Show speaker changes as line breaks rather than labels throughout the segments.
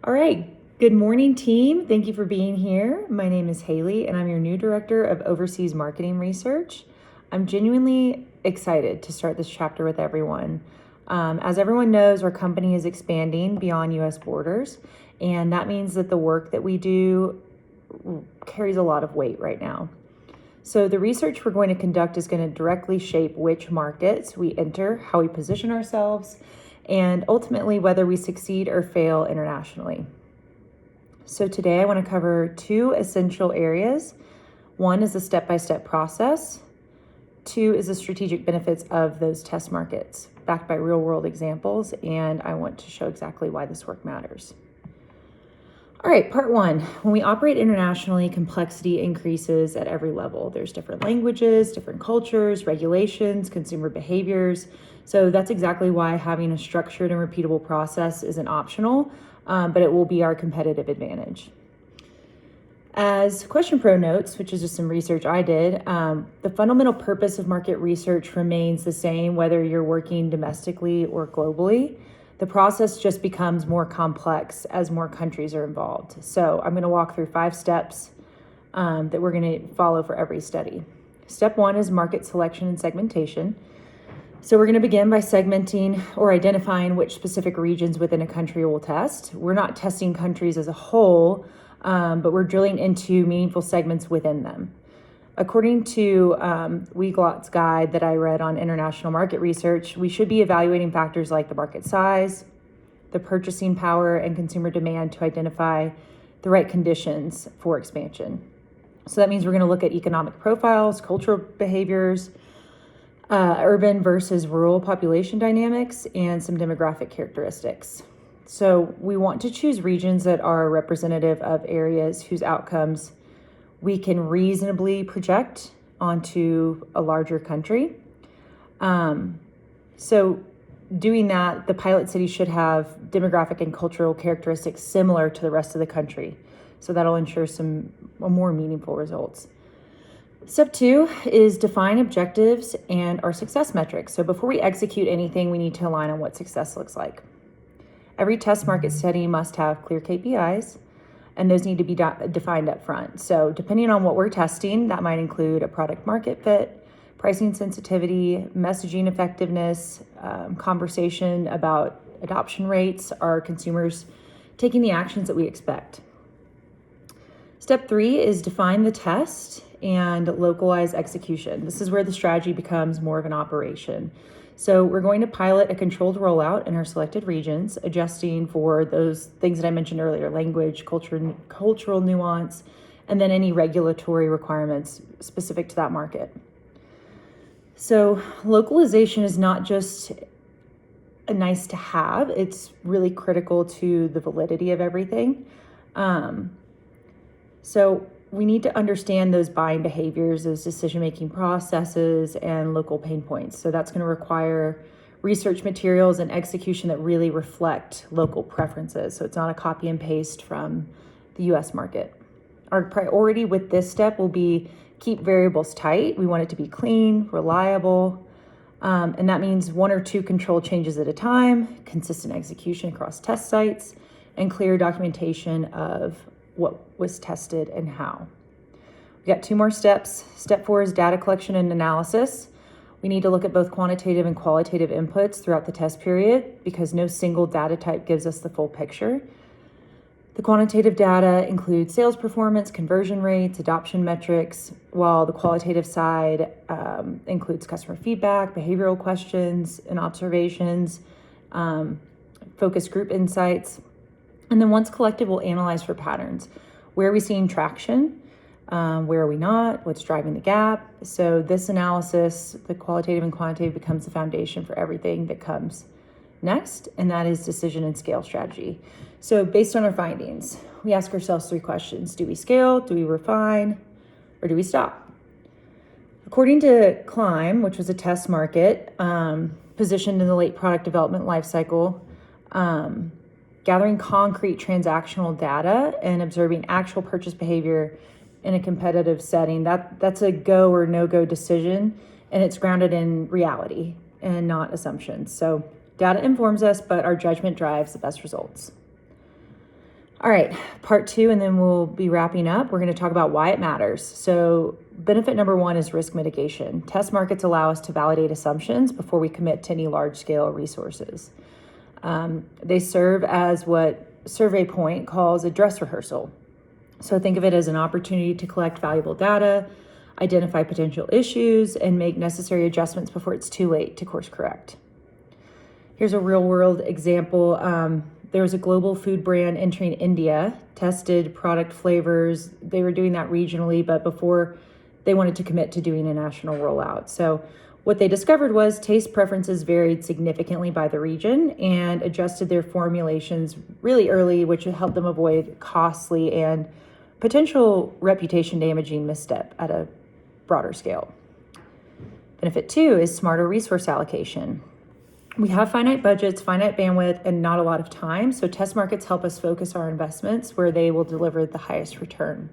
All right. Good morning, team. Thank you for being here. My name is Haley, and I'm your new Director of Overseas Marketing Research. I'm genuinely excited to start this chapter with everyone. As everyone knows, our company is expanding beyond U.S. borders, and that means that the work that we do carries a lot of weight right now. So the research we're going to conduct is going to directly shape which markets we enter, how we position ourselves, and ultimately whether we succeed or fail internationally. So today I want to cover two essential areas. One is the step-by-step process. Two is the strategic benefits of those test markets, backed by real-world examples, and I want to show exactly why this work matters. All right, part one. When we operate internationally, complexity increases at every level. There's different languages, different cultures, regulations, consumer behaviors. So that's exactly why having a structured and repeatable process isn't optional, but it will be our competitive advantage. As Question Pro notes, which is just some research I did, the fundamental purpose of market research remains the same whether you're working domestically or globally. The process just becomes more complex as more countries are involved. So I'm going to walk through 5 steps that we're going to follow for every study. Step 1 is market selection and segmentation. So we're going to begin by segmenting or identifying which specific regions within a country we'll test. We're not testing countries as a whole, but we're drilling into meaningful segments within them. According to Wieglot's guide that I read on international market research, we should be evaluating factors like the market size, the purchasing power, and consumer demand to identify the right conditions for expansion. So that means we're going to look at economic profiles, cultural behaviors, urban versus rural population dynamics, and some demographic characteristics. So we want to choose regions that are representative of areas whose outcomes we can reasonably project onto a larger country. So doing that, the pilot city should have demographic and cultural characteristics similar to the rest of the country. So that'll ensure some more meaningful results. Step 2 is define objectives and our success metrics. So before we execute anything, we need to align on what success looks like. Every test market study must have clear KPIs, and those need to be defined up front. So depending on what we're testing, that might include a product market fit, pricing sensitivity, messaging effectiveness, conversation about adoption rates, are consumers taking the actions that we expect. Step 3 is define the test and localize execution. This is where the strategy becomes more of an operation. So we're going to pilot a controlled rollout in our selected regions, adjusting for those things that I mentioned earlier, language, cultural nuance, and then any regulatory requirements specific to that market. So localization is not just a nice to have, it's really critical to the validity of everything. So we need to understand those buying behaviors, those decision-making processes, and local pain points. So that's going to require research materials and execution that really reflect local preferences. So it's not a copy and paste from the US market. Our priority with this step will be keep variables tight. We want it to be clean, reliable, and that means 1 or 2 control changes at a time, consistent execution across test sites, and clear documentation of what was tested and how. We got 2 more steps. Step 4 is data collection and analysis. We need to look at both quantitative and qualitative inputs throughout the test period because no single data type gives us the full picture. The quantitative data includes sales performance, conversion rates, adoption metrics, while the qualitative side includes customer feedback, behavioral questions and observations, focus group insights. And then once collected, we'll analyze for patterns. Where are we seeing traction? Where are we not? What's driving the gap? So this analysis, the qualitative and quantitative, becomes the foundation for everything that comes next, and that is decision and scale strategy. So based on our findings, we ask ourselves 3 questions. Do we scale? Do we refine? Or do we stop? According to Climb, which was a test market positioned in the late product development lifecycle, gathering concrete transactional data and observing actual purchase behavior in a competitive setting, that's a go or no-go decision, and it's grounded in reality and not assumptions. So data informs us, but our judgment drives the best results. All right, part 2, and then we'll be wrapping up. We're going to talk about why it matters. So benefit number 1 is risk mitigation. Test markets allow us to validate assumptions before we commit to any large-scale resources. They serve as what Survey Point calls a dress rehearsal. So think of it as an opportunity to collect valuable data, identify potential issues, and make necessary adjustments before it's too late to course correct. Here's a real-world example. There was a global food brand entering India, tested product flavors. They were doing that regionally, but before they wanted to commit to doing a national rollout. So what they discovered was taste preferences varied significantly by the region and adjusted their formulations really early, which would help them avoid costly and potential reputation damaging misstep at a broader scale. Benefit 2 is smarter resource allocation. We have finite budgets, finite bandwidth, and not a lot of time, so test markets help us focus our investments where they will deliver the highest return.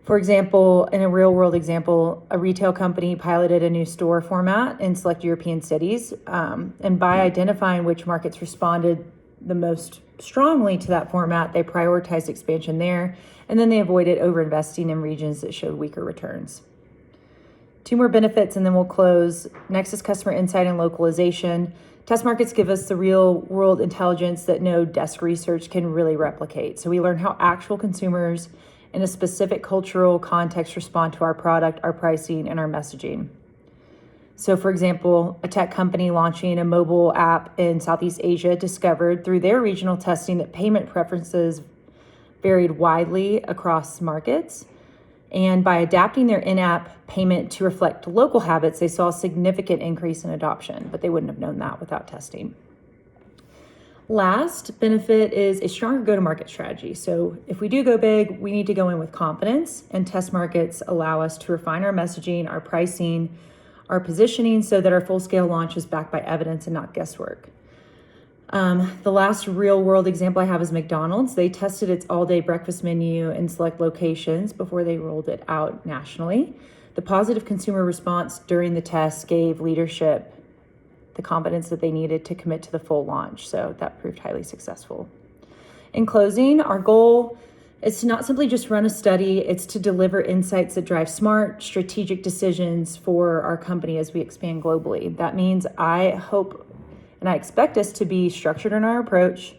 For example, in a real-world example, a retail company piloted a new store format in select European cities, and by identifying which markets responded the most strongly to that format, they prioritized expansion there, and then they avoided overinvesting in regions that showed weaker returns. 2 more benefits, and then we'll close. Next is customer insight and localization. Test markets give us the real world intelligence that no desk research can really replicate. So we learn how actual consumers in a specific cultural context respond to our product, our pricing, and our messaging. So for example, a tech company launching a mobile app in Southeast Asia discovered through their regional testing that payment preferences varied widely across markets. And by adapting their in-app payment to reflect local habits, they saw a significant increase in adoption, but they wouldn't have known that without testing. Last benefit is a stronger go-to-market strategy. So if we do go big, we need to go in with confidence, and test markets allow us to refine our messaging, our pricing, our positioning so that our full-scale launch is backed by evidence and not guesswork. The last real-world example I have is McDonald's. They tested its all-day breakfast menu in select locations before they rolled it out nationally. The positive consumer response during the test gave leadership the confidence that they needed to commit to the full launch, so that proved highly successful. In closing, our goal is to not simply just run a study, it's to deliver insights that drive smart, strategic decisions for our company as we expand globally. That means I hope and I expect us to be structured in our approach,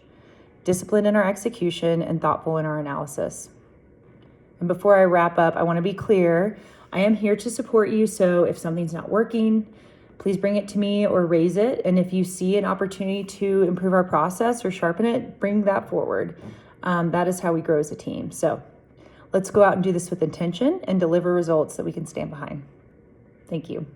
disciplined in our execution, and thoughtful in our analysis. And before I wrap up, I want to be clear, I am here to support you, so if something's not working, please bring it to me or raise it. And if you see an opportunity to improve our process or sharpen it, bring that forward. That is how we grow as a team. So let's go out and do this with intention and deliver results that we can stand behind. Thank you.